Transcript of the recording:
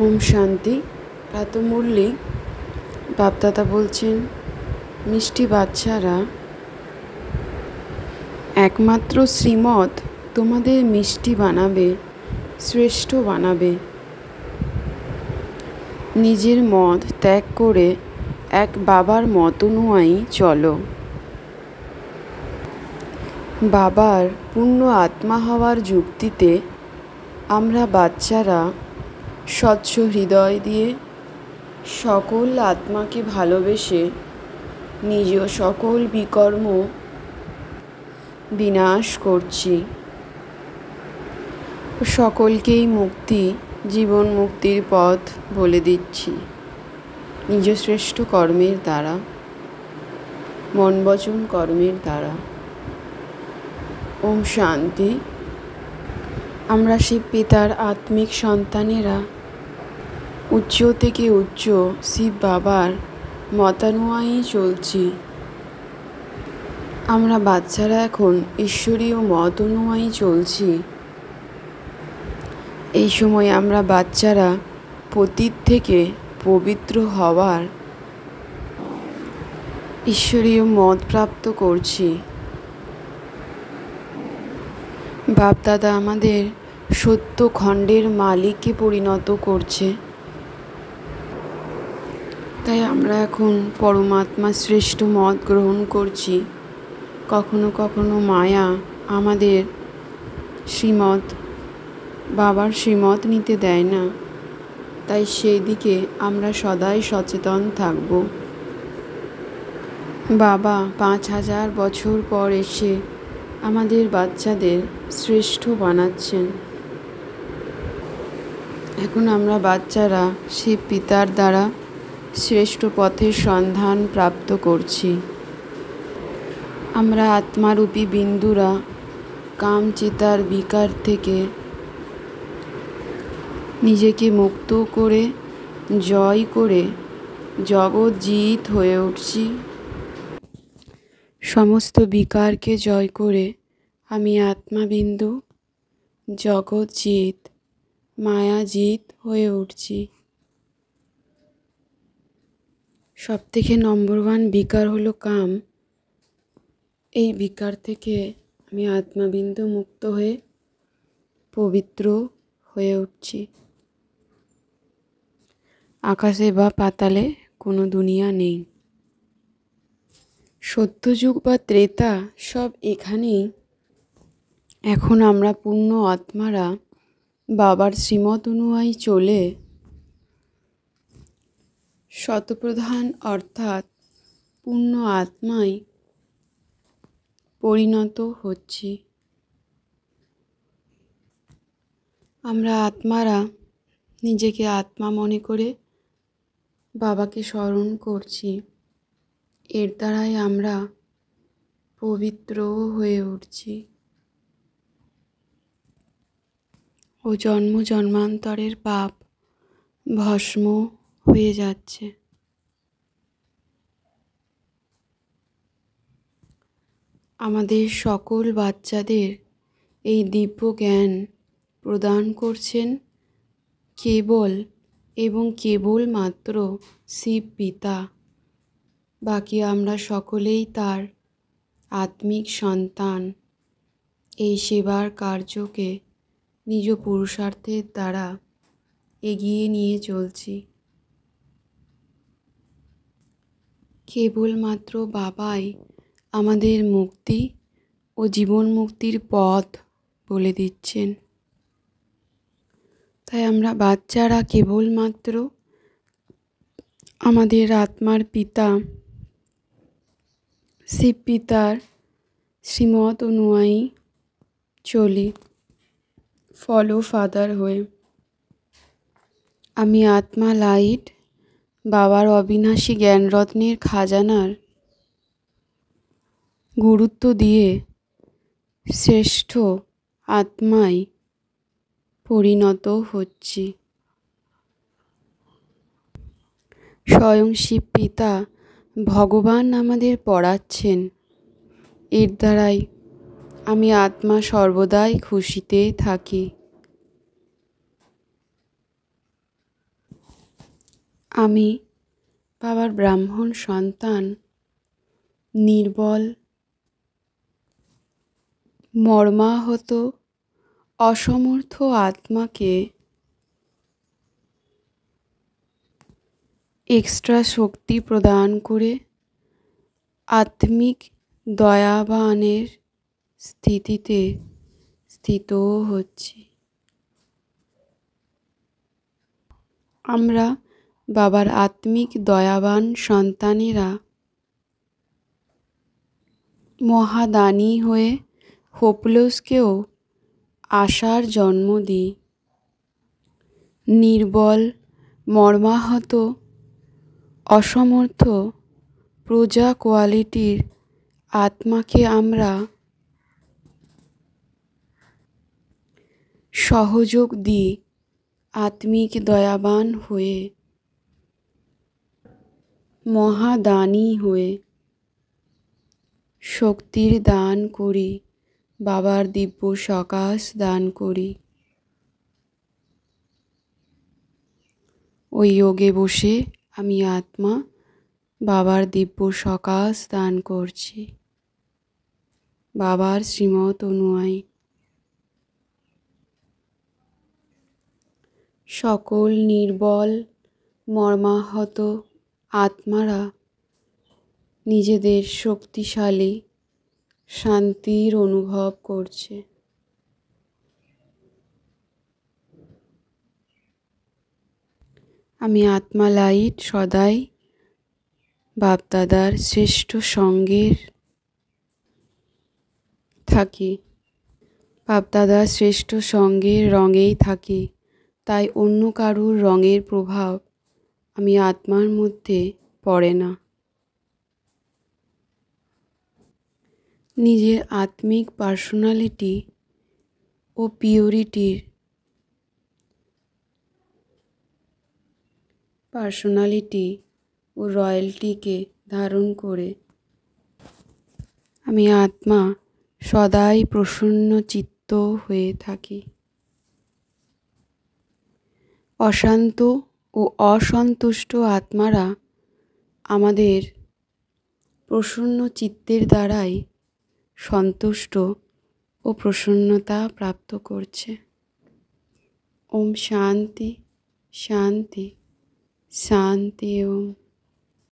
ওম শান্তি। প্রাতঃমুরলি বাপদাদা বলছেন, মিষ্টি বাচ্চারা, একমাত্র শ্রীমত তোমাদের মিষ্টি বানাবে, শ্রেষ্ঠ বানাবে। নিজের মত ত্যাগ করে এক বাবার মত অনুযায়ী চলো। বাবার পূর্ণ আত্মা হওয়ার যুক্তিতে আমরা বাচ্চারা স্বচ্ছ হৃদয় দিয়ে সকল আত্মাকে ভালোবেসে নিজ সকল বিকর্ম বিনাশ করছি। সকলকেই মুক্তি, জীবন মুক্তির পথ বলে দিচ্ছি নিজ শ্রেষ্ঠ কর্মের দ্বারা, মন বচন কর্মের দ্বারা। ওম শান্তি। আমরা শিব পিতার আত্মিক সন্তানেরা উচ্চ থেকে উচ্চ শিব বাবার মতানুযায়ী চলছি। আমরা বাচ্চারা এখন ঈশ্বরীয় মত অনুযায়ী চলছি। এই সময় আমরা বাচ্চারা পতীত থেকে পবিত্র হওয়ার ঈশ্বরীয় মত প্রাপ্ত করছি। বাপদাদা আমাদের সত্য খণ্ডের মালিককে পরিণত করছে। তাই আমরা এখন পরমাত্মা শ্রেষ্ঠ মত গ্রহণ করছি। কখনো কখনো মায়া আমাদের শ্রীমত, বাবার শ্রীমত নিতে দেয় না। তাই সেই দিকে আমরা সদাই সচেতন থাকব। বাবা 5000 বছর পর এসে আমাদের বাচ্চাদের শ্রেষ্ঠ বানাচ্ছেন। এখন আমরা বাচ্চারা শিব পিতার দ্বারা শ্রেষ্ঠ পথের সন্ধান প্রাপ্ত করছি। আমরা আত্মারূপী বিন্দুরা কামচিতার বিকার থেকে নিজেকে মুক্ত করে জয় করে জগৎজিৎ হয়ে উঠছি। সমস্ত বিকারকে জয় করে আমি আত্মাবিন্দু জগৎজিৎ, মায়াজিৎ হয়ে উঠছি। সবথেকে নম্বর 1 বিকার হলো কাম। এই বিকার থেকে আমি আত্মাবিন্দু মুক্ত হয়ে পবিত্র হয়ে উঠছি। আকাশে বা পাতালে কোনো দুনিয়া নেই। সত্যযুগ বা ত্রেতা সব এখানেই। এখন আমরা পূর্ণ আত্মারা বাবার শ্রীমত অনুযায়ী চলে শতপ্রধান অর্থাৎ পূর্ণ আত্মায় পরিণত হচ্ছি। আমরা আত্মারা নিজেকে আত্মা মনে করে বাবাকে স্মরণ করছি। এর দ্বারাই আমরা পবিত্র হয়ে উঠছি ও জন্ম জন্মান্তরের পাপ ভস্ম হয়ে যাচ্ছে। আমাদের সকল বাচ্চাদের এই দিব্য জ্ঞান প্রদান করছেন কেবল এবং কেবলমাত্র শিব পিতা। বাকি আমরা সকলেই তার আত্মিক সন্তান। এই সেবার কার্যকে নিজ পুরুষার্থের দ্বারা এগিয়ে নিয়ে চলছি। কেবলমাত্র বাবাই আমাদের মুক্তি ও জীবন মুক্তির পথ বলে দিচ্ছেন। তাই আমরা বাচ্চারা কেবলমাত্র আমাদের আত্মার পিতা শিব পিতার শ্রীমত অনুযায়ী চলি, ফলো ফাদার হয়ে। আমি আত্মা লাইট বাবার অবিনাশী জ্ঞানরত্নের খাজানার গুরুত্ব দিয়ে শ্রেষ্ঠ আত্মায় পরিণত হচ্ছি। স্বয়ং শিব পিতা ভগবান আমাদের পড়াচ্ছেন। এর দ্বারাই আমি আত্মা সর্বদাই খুশিতে থাকি। আমি বাবার ব্রাহ্মণ সন্তান, নির্বল, মর্মাহত, অসমর্থ আত্মাকে এক্সট্রা শক্তি প্রদান করে আত্মিক দয়াবানের স্থিতিতে স্থিত হচ্ছি। আমরা বাবার আত্মিক দয়াবান সন্তানেরা মহাদানী হয়ে হোপলেসকেও আশার জন্ম দিই। নির্বল, মর্মাহত, অসমর্থ প্রজা কোয়ালিটির আত্মাকে আমরা সহযোগ দিই আত্মিক দয়াবান হয়ে, মহাদানী হয়ে শক্তির দান করি, বাবার দিব্য সকাশ দান করি। ওই যোগে বসে আমি আত্মা বাবার দিব্য সকাশ দান করছি, বাবার শ্রীমত অনুযায়ী। সকল নির্বল, মর্মাহত আত্মারা নিজেদের শক্তিশালী শান্তির অনুভব করছে। আমি আত্মা লাইট সদাই বাপদাদার শ্রেষ্ঠ সঙ্গের থাকি, বাপদাদার শ্রেষ্ঠ সঙ্গের রঙেই থাকি। তাই অন্য কারুর রঙের প্রভাব আমি আত্মার মধ্যে পড়ে না। নিজের আত্মিক পার্সোনালিটি ও পিওরিটির ও রয়্যালটিকে ধারণ করে আমি আত্মা সদাই প্রসন্ন চিত্ত হয়ে থাকি। অশান্ত ও অসন্তুষ্ট আত্মারা আমাদের প্রসন্ন চিত্তের দ্বারাই সন্তুষ্ট ও প্রসন্নতা প্রাপ্ত করছে। ওম শান্তি শান্তি শান্তি ওম।